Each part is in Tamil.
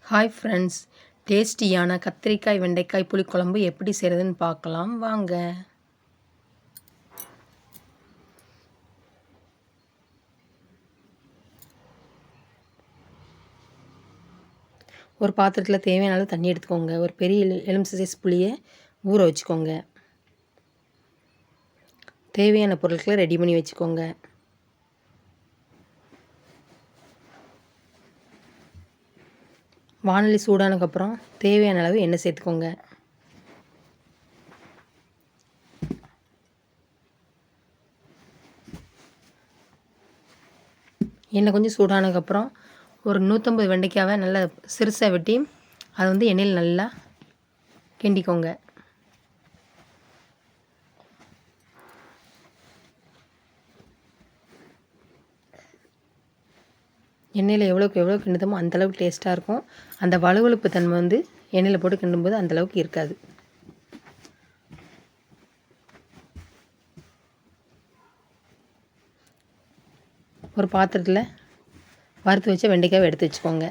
ஹாய் ஃப்ரெண்ட்ஸ், டேஸ்டியான கத்திரிக்காய் வெண்டைக்காய் புளிக்குழம்பு எப்படி செய்கிறதுன்னு பார்க்கலாம் வாங்க. ஒரு பாத்திரத்தில் தேவையான அளவு தண்ணி எடுத்துக்கோங்க. ஒரு பெரிய எலுமிச்சை சைஸ் புளியை ஊற வச்சுக்கோங்க. தேவையான பொருட்களை ரெடி பண்ணி வச்சுக்கோங்க. வானொலி சூடானதுக்கப்புறம் தேவையான அளவு எண்ணெய் சேர்த்துக்கோங்க. எண்ணெய் கொஞ்சம் சூடானதுக்கப்புறம் ஒரு 150 வெண்டைக்காவை நல்லா சிறுசாக வெட்டி அதை எண்ணெயில் நல்லா கிண்டிக்கோங்க. எண்ணெயில் எவ்வளோக்கு எவ்வளோ கிண்டுதமோ அந்தளவுக்கு டேஸ்ட்டாக இருக்கும். அந்த வழுவழுப்பு தன்மை எண்ணெயில் போட்டு கிண்டும்போது அந்தளவுக்கு இருக்காது. ஒரு பாத்திரத்தில் வறுத்து வச்ச வெண்டைக்காவை எடுத்து வச்சுக்கோங்க.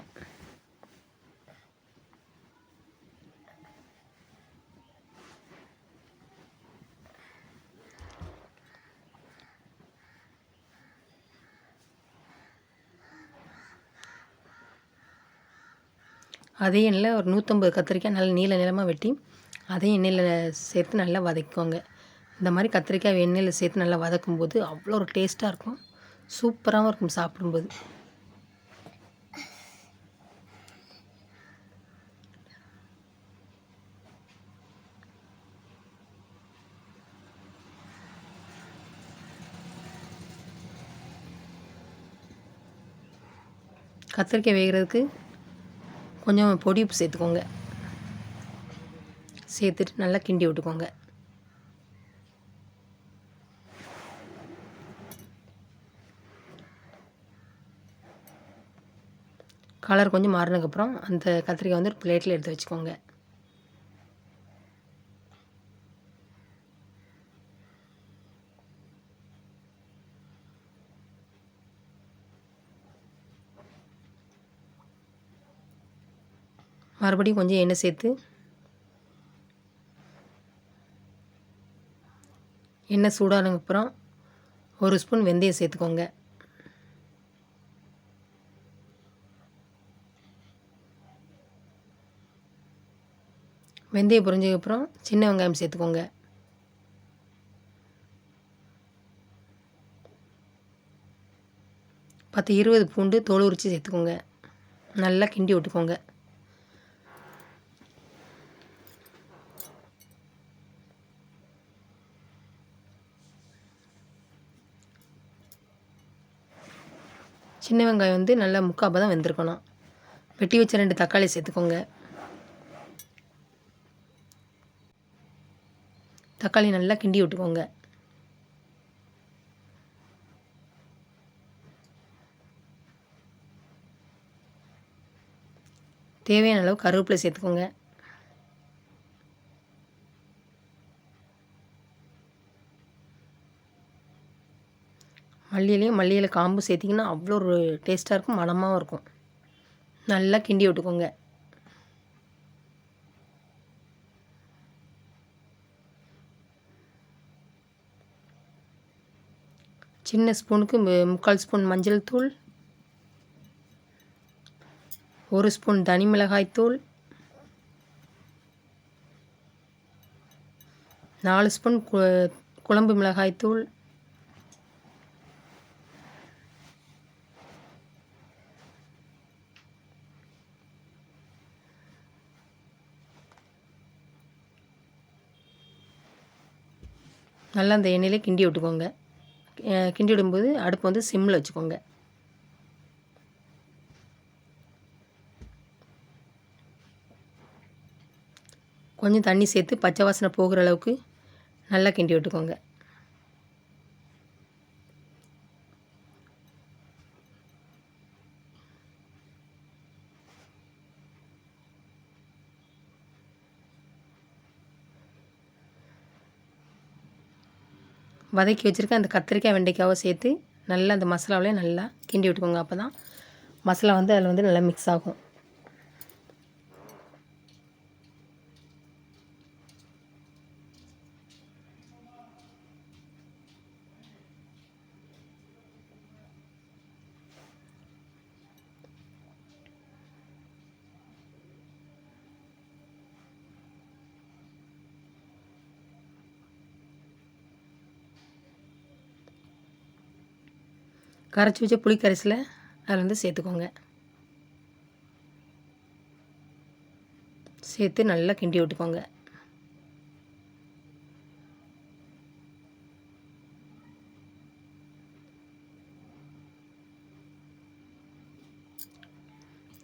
அதே எண்ணெயில் ஒரு 150 கத்திரிக்காய் நல்லா நீளமாக வெட்டி அதையும் எண்ணெயில் சேர்த்து நல்லா வதக்கிக்கோங்க. இந்த மாதிரி கத்திரிக்காய் எண்ணெயில் சேர்த்து நல்லா வதக்கும்போது அவ்வளோ ஒரு டேஸ்ட்டாக இருக்கும். சூப்பராகவும் இருக்கும் சாப்பிடும்போது. கத்திரிக்காய் வேகிறதுக்கு கொஞ்சம் பொடி உப்பு சேர்த்துக்கோங்க. சேர்த்துட்டு நல்லா கிண்டி விட்டுக்கோங்க. கலர் கொஞ்சம் மாறினதுக்கப்புறம் அந்த கத்திரிக்காய் ஒரு பிளேட்டில் எடுத்து வச்சுக்கோங்க. மறுபடியும் கொஞ்சம் எண்ணெய் சேர்த்து எண்ணெய் சூடானதுக்கப்புறம் ஒரு ஸ்பூன் வெந்தயம் சேர்த்துக்கோங்க. வெந்தயம் பொரிஞ்சதுக்கப்புறம் சின்ன வெங்காயம் சேர்த்துக்கோங்க. பத்து 20 பூண்டு தோல் உரித்து சேர்த்துக்கோங்க. நல்லா கிண்டி விட்டுக்கோங்க. சின்ன வெங்காயம் நல்லா முக்கால் தான் வெந்திருக்கணும். வெட்டி வச்ச 2 தக்காளி சேர்த்துக்கோங்க. தக்காளி நல்லா கிண்டி விட்டுக்கோங்க. தேவையான அளவு கருவேப்பிலை சேர்த்துக்கோங்க. மல்லி இலை காம்பு சேர்த்திங்கன்னா அவ்வளோ ஒரு டேஸ்ட்டாக இருக்கும், மணமாகவும் இருக்கும். நல்லா கிண்டி விட்டுக்கோங்க. சின்ன ஸ்பூனுக்கு 3/4 ஸ்பூன் மஞ்சள் தூள், 1 ஸ்பூன் தனி மிளகாய் தூள், 4 ஸ்பூன் குழம்பு மிளகாய் தூள், நல்லா அந்த எண்ணெயிலே கிண்டி விட்டுக்கோங்க. கிண்டி விடும்போது அடுப்பு சிம்மில் வச்சுக்கோங்க. கொஞ்சம் தண்ணி சேர்த்து பச்சை வாசனை போகிற அளவுக்கு நல்லா கிண்டி விட்டுக்கோங்க. வதக்கி வச்சுருக்க அந்த கத்திரிக்காய் வெண்டைக்காவை சேர்த்து நல்லா அந்த மசாலாவிலே நல்லா கிண்டி விட்டுக்கோங்க. அப்போ தான் மசாலா அதில் நல்லா மிக்ஸ் ஆகும். கரைச்சி வச்ச புளி கரைசலை அதில் வந்து சேர்த்துக்கோங்க. சேர்த்து நல்லா கிண்டி விட்டுக்கோங்க.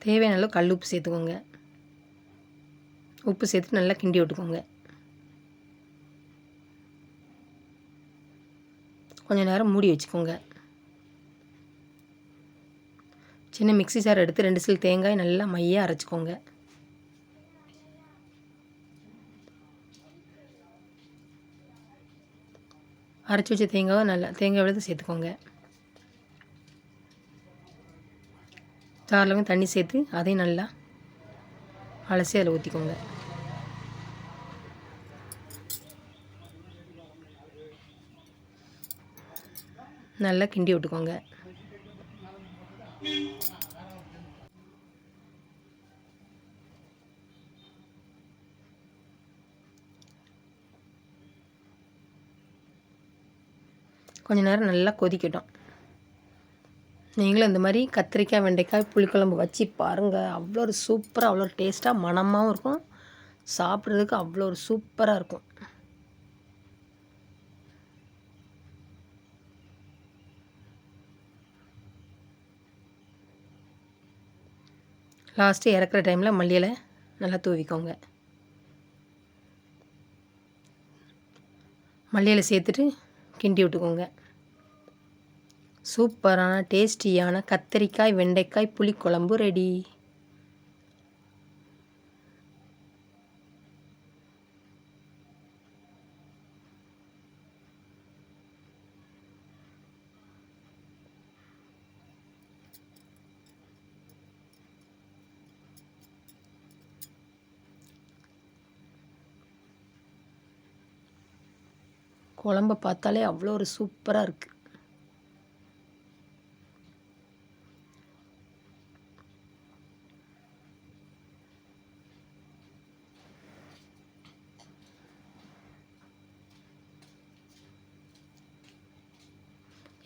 தேவையான அளவு கல் உப்பு சேர்த்துக்கோங்க. உப்பு சேர்த்து நல்லா கிண்டி விட்டுக்கோங்க. கொஞ்சம் நேரம் மூடி வச்சுக்கோங்க. சின்ன மிக்ஸி ஜார் எடுத்து 2 சில் தேங்காய் நல்லா மையாக அரைச்சிக்கோங்க. அரைச்சி வச்ச தேங்காவை தேங்காய் விழுது சேர்த்துக்கோங்க. ஜாரில் வந்து தண்ணி சேர்த்து அதையும் நல்லா அலசி அதில் ஊற்றிக்கோங்க. நல்லா கிண்டி விட்டுக்கோங்க. கொஞ்ச நேரம் நல்லா கொதிக்கட்டும். நீங்களும் இந்த மாதிரி கத்திரிக்காய் வெண்டைக்காய் புளிக்குழம்பு வச்சு பாருங்கள். அவ்வளோ ஒரு சூப்பராக, அவ்வளோ ஒரு டேஸ்ட்டாக, மணமாகவும் இருக்கும். சாப்பிட்றதுக்கு அவ்வளோ ஒரு சூப்பராக இருக்கும். லாஸ்ட்டு இறக்குற டைமில் மல்லி இலை நல்லா தூவிக்கோங்க. மல்லி இலை சேர்த்துட்டு கிண்டி விட்டுக்கோங்க. சூப்பரான டேஸ்டியான கத்திரிக்காய் வெண்டைக்காய் புளிக்குழம்பு ரெடி. குழம்ப பார்த்தாலே அவ்வளோ ஒரு சூப்பராக இருக்குது.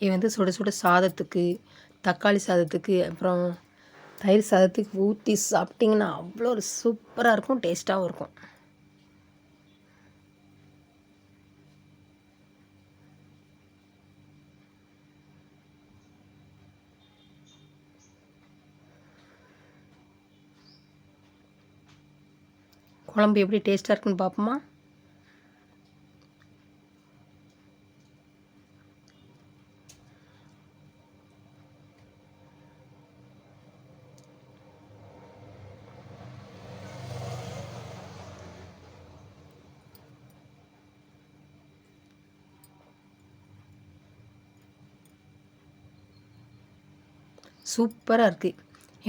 இது வந்து சுட சுட சாதத்துக்கு, தக்காளி சாதத்துக்கு, அப்புறம் தயிர் சாதத்துக்கு ஊற்றி சாப்பிட்டிங்கன்னா அவ்வளோ ஒரு சூப்பராக இருக்கும். டேஸ்ட்டாகவும் இருக்கும். குழம்பு எப்படி டேஸ்ட்டாக இருக்குன்னு பார்ப்போமா? சூப்பராக இருக்குது.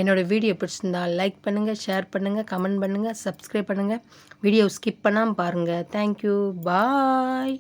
என்னோடய வீடியோ பிடிச்சிருந்தா லைக் பண்ணுங்கள், ஷேர் பண்ணுங்கள், கமெண்ட் பண்ணுங்கள், சப்ஸ்கிரைப் பண்ணுங்கள். வீடியோ ஸ்கிப் பண்ணாமல் பாருங்கள். தேங்க்யூ. பாய்.